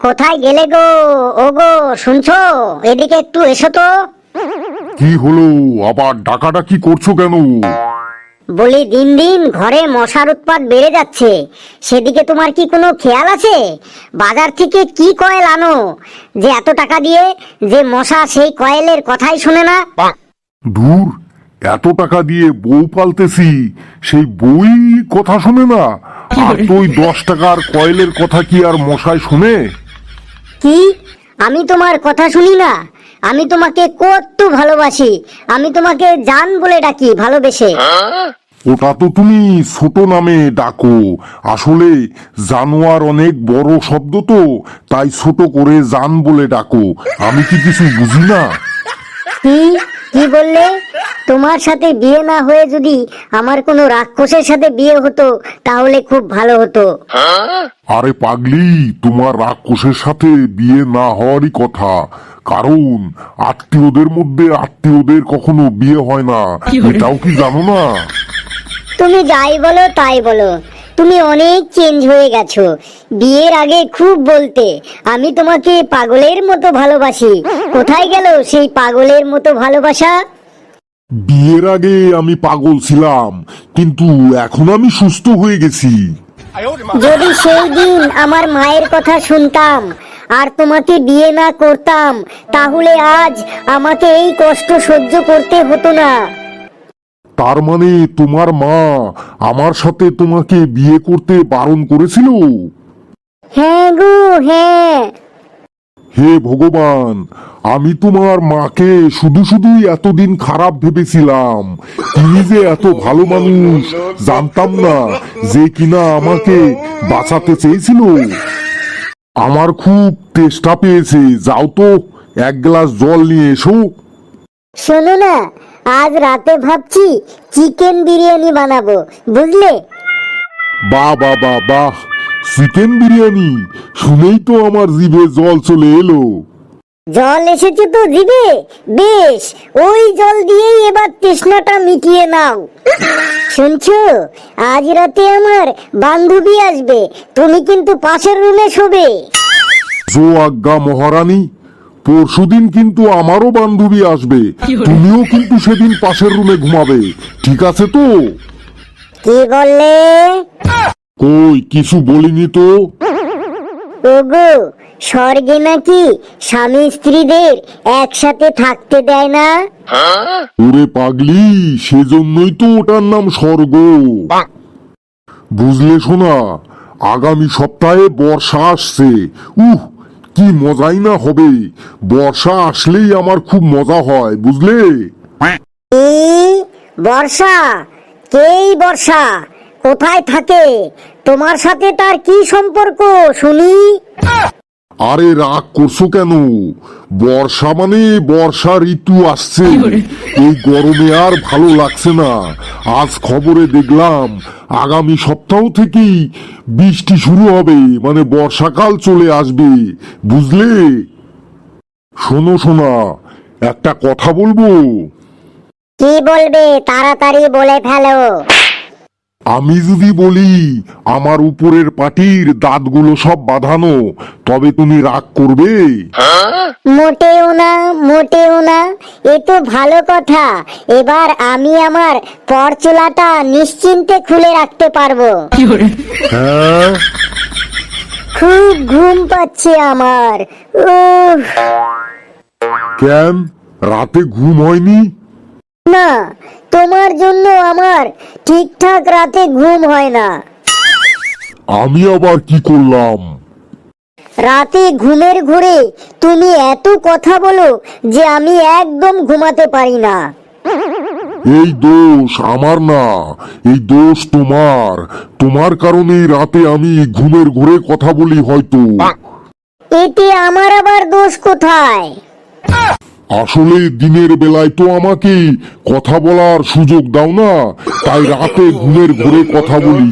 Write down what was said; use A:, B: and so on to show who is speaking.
A: কোথায় গেলে গো? ও গো, শুনছো? এদিকে একটু এসো তো।
B: কি হলো, আবার ডাকাডাকি করছো কেন?
A: বলি, দিন দিন ঘরে মশার উৎপাত বেড়ে যাচ্ছে, সেদিকে তোমার কি কোনো খেয়াল আছে? বাজার থেকে কি কয়েল আনো যে এত টাকা দিয়ে, যে মশা সেই কয়েলের কথাই শোনে না।
B: দূর, এত টাকা দিয়ে বউ পালতেছি, সেই বই কথা শোনে না? আর তো ওই 10 টাকার কয়েলের কথা কি আর মশায় শোনে?
A: কি? আমি তোমার কথা শুনি না? আমি তোমাকে কত ভালোবাসি, আমি তোমাকে জান বলে ডাকি ভালোবেসে।
B: ওটা তো তুমি ছোট নামে ডাকো, আসলে জানোয়ার অনেক বড় শব্দ তো, তাই ছোট করে জান বলে ডাকো। আমি কি কিছু বুঝি না?
A: কি কি বললে? তোমার সাথে বিয়ে না হয়ে যদি আমার কোনো রাক্ষসের সাথে বিয়ে হতো তাহলে খুব ভালো হতো।
B: আরে পাগলি, তোমার রাক্ষসের সাথে বিয়ে না হওয়ারই কথা, কারণ আত্মীয়দের মধ্যে আত্মীয়দের কখনো বিয়ে হয় না, এটাও কি জানো না?
A: তুমি যাই বলো তাই বলো, তুমি অনেক চেঞ্জ হয়ে গেছো। বিয়ের আগে খুব বলতে আমি তোমাকে পাগলের মতো ভালোবাসি। কোথায় গেল সেই পাগলের মতো ভালোবাসা?
B: বিয়ের আগে আমি পাগল ছিলাম, কিন্তু এখন আমি সুস্থ হয়ে গেছি।
A: যদি সেই দিন আমার মায়ের কথা শুনতাম আর তোমাকে বিয়ে না করতাম, তাহলে আজ আমাকে এই কষ্ট সহ্য করতে হতো না।
B: তার মানে তোমার মা আমার সাথে তোমাকে বিয়ে করতে বারণ করেছিল?
A: হ্যাঁ গো, হ্যাঁ।
B: হে ভগবান, আমি তোমার মাকে শুধু শুধুই এতদিন খারাপ ভেবেছিলাম। তিনি যে এত ভালো মানুষ জানতাম না, যে কিনা আমাকে বাঁচাতে চেয়েছিল। আমার খুব তেষ্টা পেয়েছে, যাও তো 1 গ্লাস জল নিয়ে এসো।
A: শোনো না, আজ রাতে ভাবছি চিকেন বিরিয়ানি বানাবো, বুঝলে?
B: বাহ বাহ বাহ বাহ, চিকেন বিরিয়ানি শুনেই তো আমার জিভে জল চলে এলো।
A: জল এসেছে তো জিভে? বেশ, ওই জল দিয়েই এবার তৃষ্ণাটা মিটিয়ে নাও। শুনছো, আজ রাতে আমার বান্ধবী আসবে, তুমি কিন্তু পাশের রুমে শোবে।
B: জো আজ্ঞা মহারানী, পরশুদিন কিন্তু আমারও বান্ধবী আসবে, তুমিও কিন্তু সেদিন পাশের রুমে ঘুমাবে, ঠিক আছে তো?
A: কি বললে?
B: কই, কিছু বলিনি তো।
A: ওগো, স্বর্গে নাকি স্বামী স্ত্রীদের একসাথে থাকতে দেয় না?
B: ওরে পাগলি, সেজন্যই তো ওটার নাম স্বর্গ। বুঝলে শোনা, আগামী সপ্তাহে বর্ষা আসছে। কি মজাই না হবে। বর্ষা আসলেই আমার খুব মজা হয়, বুঝলে?
A: এই বর্ষা? কেই বর্ষা? কোথায় থাকে? তোমার সাথে তার কি সম্পর্ক শুনি?
B: আরে রাগ করছো কেন? বর্ষা মানে বর্ষা ঋতু আসছে। এই গরমে আর ভালো লাগছে না। আজ খবরে দেখলাম আগামী সপ্তাহ থেকেই বৃষ্টি শুরু হবে, মানে বর্ষাকাল চলে আসবে, বুঝলে? শোনো শোনা, একটা কথা বলবো?
A: কি বলবে? তাড়াতাড়ি বলে ফেলো।
B: আমি যদি বলি আমার উপরের পাটির দাঁতগুলো সব বাঁধানো, তবে তুমি রাগ করবে?
A: মোটেও না, মোটেও না। এ তো ভালো কথা। এবার আমি আমার পরচুলাটা নিশ্চিন্তে খুলে রাখতে পারবো।
B: হ্যাঁ,
A: খুব ঘুম পাচ্ছে আমার। উফ।
B: কেন, রাতে ঘুম হয়নি?
A: না, তোমার জন্য আমার ঠিকঠাক রাতে ঘুম হয় না।
B: আমি আবার কি করলাম?
A: রাতে ঘুমের ঘোরে তুমি এত কথা বলো যে আমি একদম ঘুমাতে পারি না।
B: এই দোষ আমার না, এই দোষ তোমার। তোমার কারণেই রাতে আমি ঘুমের ঘোরে কথা বলি হয়তো।
A: এতে আমার আবার দোষ কোথায়?
B: আসলে দিনের বেলায় তো আমাকে কথা বলার সুযোগ দাও না, তাই রাতে ঘুমের ঘোরে কথা বলি।